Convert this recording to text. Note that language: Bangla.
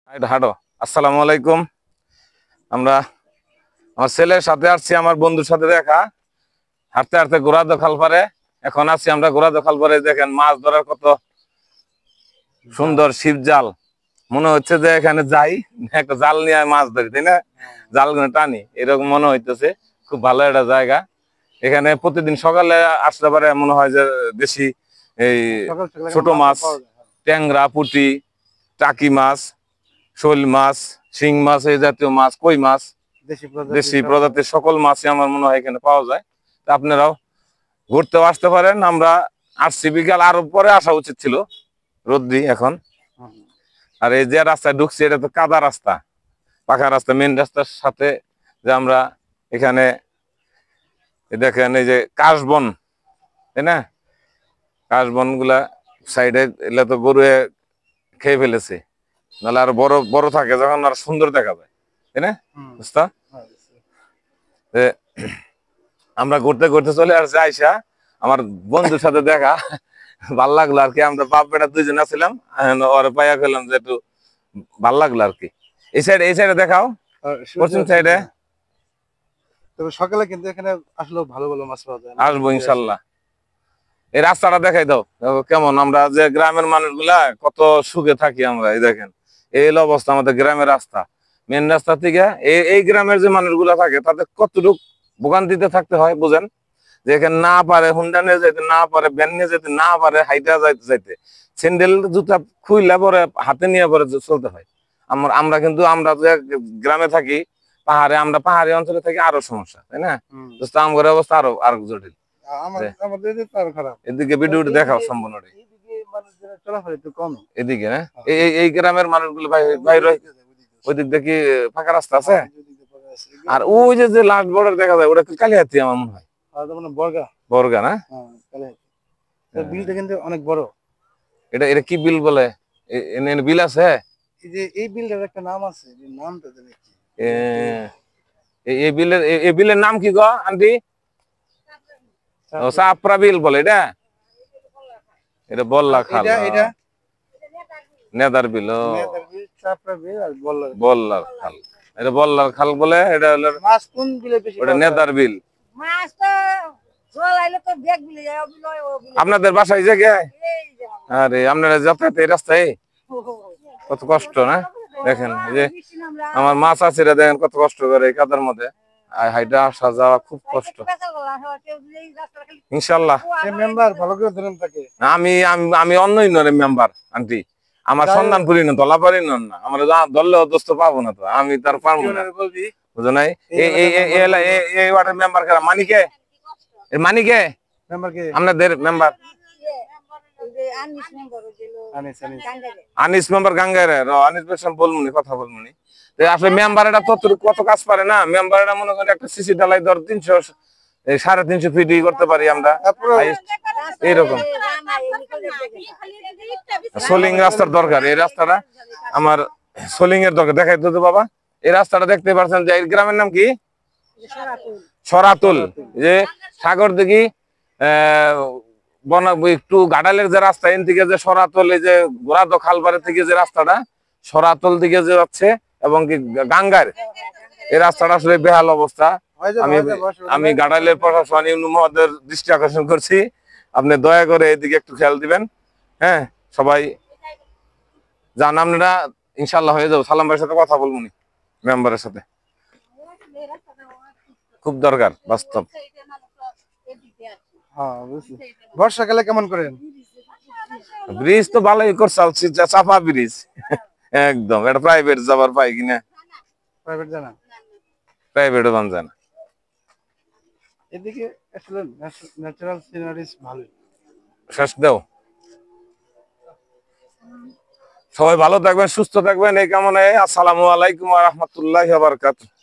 হাঁটো। আসসালামু আলাইকুম। আমরা আমার ছেলের সাথে আসছি, আমার বন্ধুর সাথে দেখা, হাঁটতে হাঁটতে গোড়াদো খাল পারে এখন আছি আমরা। গোড়াদো খাল পারে দেখেন মাছ ধরার কত সুন্দর ছিপ জাল। মনে হচ্ছে যে এখানে যাই একটা জাল নিয়ে মাছ ধরি, তাই না? জাল টানি এরকম মনে হইতেছে। খুব ভালো একটা জায়গা। এখানে প্রতিদিন সকালে আসলে পারে মনে হয় যে দেশি এই ছোট মাছ, ট্যাংরা, পুঁটি, টাকি মাছ, শোল মাছ, শিং মাছ, এই জাতীয় মাছ, কই মাছ, দেশি প্রজাতির সকল মাছই আমার মনে হয় এখানে পাওয়া যায়। তা আপনারাও ঘুরতেও আসতে পারেন। আমরা আসছি বিকাল, আরো পরে আসা উচিত ছিল, রোদ্রি এখন। আর এই যে রাস্তায় ঢুকছি এটা তো কাদা রাস্তা, পাকা রাস্তা, মেন রাস্তার সাথে। যে আমরা এখানে দেখেন এই যে কাশবন, তাই না? কাশবন গুলা সাইডে এগুলা তো গরু খেয়ে ফেলেছে, নাহলে আরো বড় বড় থাকে যখন আর সুন্দর দেখা যায়, তাই না? বুঝতা আমরা ঘুরতে ঘুরতে চলে আসছি আইসা আমার বন্ধুর সাথে দেখা ভাল লাগলো আর কি। আমরা বাপ বেটা দুইজন আছিলাম, ওরে পাইয়া খেলাম যে একটু ভাল লাগলো আর কি। এই সাইডে দেখাও, পশ্চিম সাইডে। তবে সকালে কিন্তু এখানে আসলে ভালো ভালো মাছ পাওয়া যায়। আসবো ইনশাল্লাহ। এই রাস্তাটা দেখাই দাও কেমন। আমরা যে গ্রামের মানুষগুলা কত সুখে থাকি আমরা। এই দেখেন এই হলো অবস্থা আমাদের গ্রামের রাস্তা। মেন রাস্তা থেকে এই গ্রামের যে মানুষগুলা থাকে তাদের কতটুকু ভোগান্তিতে থাকতে হয় বুঝেন। যে এখানে না পারে হুন্ডা নিয়ে যেতে, না পারে ভ্যান নিয়ে যেতে, না পারে হাইটা যাইতে, স্যান্ডেল জুতা খুইলা পরে হাতে নিয়ে পরে চলতে হয়। আমরা কিন্তু আমরা যে গ্রামে থাকি, পাহাড়ে, আমরা পাহাড়ি অঞ্চলে থাকি, আরো সমস্যা, তাই না? আমার অবস্থা আরো জটিল। এদিকে ভিডিও দেখাও সম্পূর্ণ এদিকে না। এই গ্রামের মানুষগুলো বাইরে ওই দিক দেখি ফাঁকা রাস্তা আছে। আর ওই যে লাস্ট বর্ডার দেখা যায় ওটা কালিহাতি আমার মনে হয়, বর্গা না? বিলটা কিন্তু অনেক বড়। এটা কি বিল বলে? বিল আছে? এই বিলটার একটা নাম আছে, নামটা জানি কি। এই বিলের নাম কি গো আন্টি? চাপড়া বিল বলে এটা। এটা বল্লা খাল, নেদার বিল, বল্লার খাল। এটা বল্লার খাল বলে। এটা হলো মাছ কোন বিলে বেশি? ওটা নেদার বিল। আপনাদের বাসায় জায়গায়? আরে আপনারা যাতায়াত এই রাস্তায় কত কষ্ট না? দেখেন এই যে আমার মাছ আছে, দেখেন কত কষ্ট করে এই কাদার মধ্যে হাইটা আসা যাওয়া, খুব কষ্ট। ইনশাল্লাহ আমি আমি অন্য ইউনিয়নের মেম্বার আন্টি। আমার সন্ধান করি না, দলা পারি না, আমরা দললেও দোস্ত পাবো না তো, আমি তার পারবো না, বুঝো নাই? এই ওয়ার্ডের মেম্বার কারা? মানিকে, মানিকে আপনাদের মেম্বার আনিস মেম্বার গাঙ্গারে। আনিস বেশন বলমুনি, কথা বলমুনি। আসলে মেম্বার এটা কত কাজ পারে না। মেম্বার এটা মনে করেন একটা সিসি ঢালাই ধর 300-350 ফিট করতে পারি আমরা এইরকম। সোলিং রাস্তার দরকার। এই রাস্তাটা আমার সোলিং এর দরকার। দেখাই তো বাবা, এই রাস্তাটা দেখতে পাচ্ছেন যে এই গ্রামের নাম কি? সরাতুল। যে সাগর দিঘি একটু গাডালের যে রাস্তা, এন থেকে যে সরাতল, এই যে গোড়াদো খালবাড়ি থেকে যে রাস্তাটা সরাতল দিকে যে যাচ্ছে এবং কি গাঙ্গার, এই রাস্তাটা আসলে বেহাল অবস্থা। আমি গাডালের প্রশাসন মহোদয়ের দৃষ্টি আকর্ষণ করছি, আপনি দয়া করে এদিকে একটু খেয়াল দিবেন। হ্যাঁ, সবাই যান, আপনারা ইনশাল্লাহ হয়ে যাবো। সালাম ভাইয়ের সাথে কথা বলবো নি, মেম্বারের সাথে, খুব দরকার বাস্তব। বর্ষাকালে কেমন করেন? ব্রিজ তো ভালোই করছে, চাপা ব্রিজ একদম। এটা প্রাইভেট যাবার পাই কিনা? প্রাইভেট জানা, প্রাইভেটও বান জানা। এদিকে আসলে ন্যাচারাল সিনারিজ ভালোই। শেষ দাও। সবাই ভালো থাকবেন, সুস্থ থাকবেন এই কামনায়। আসসালামু আলাইকুম ওয়া রাহমাতুল্লাহি ওয়া বারাকাতুহু।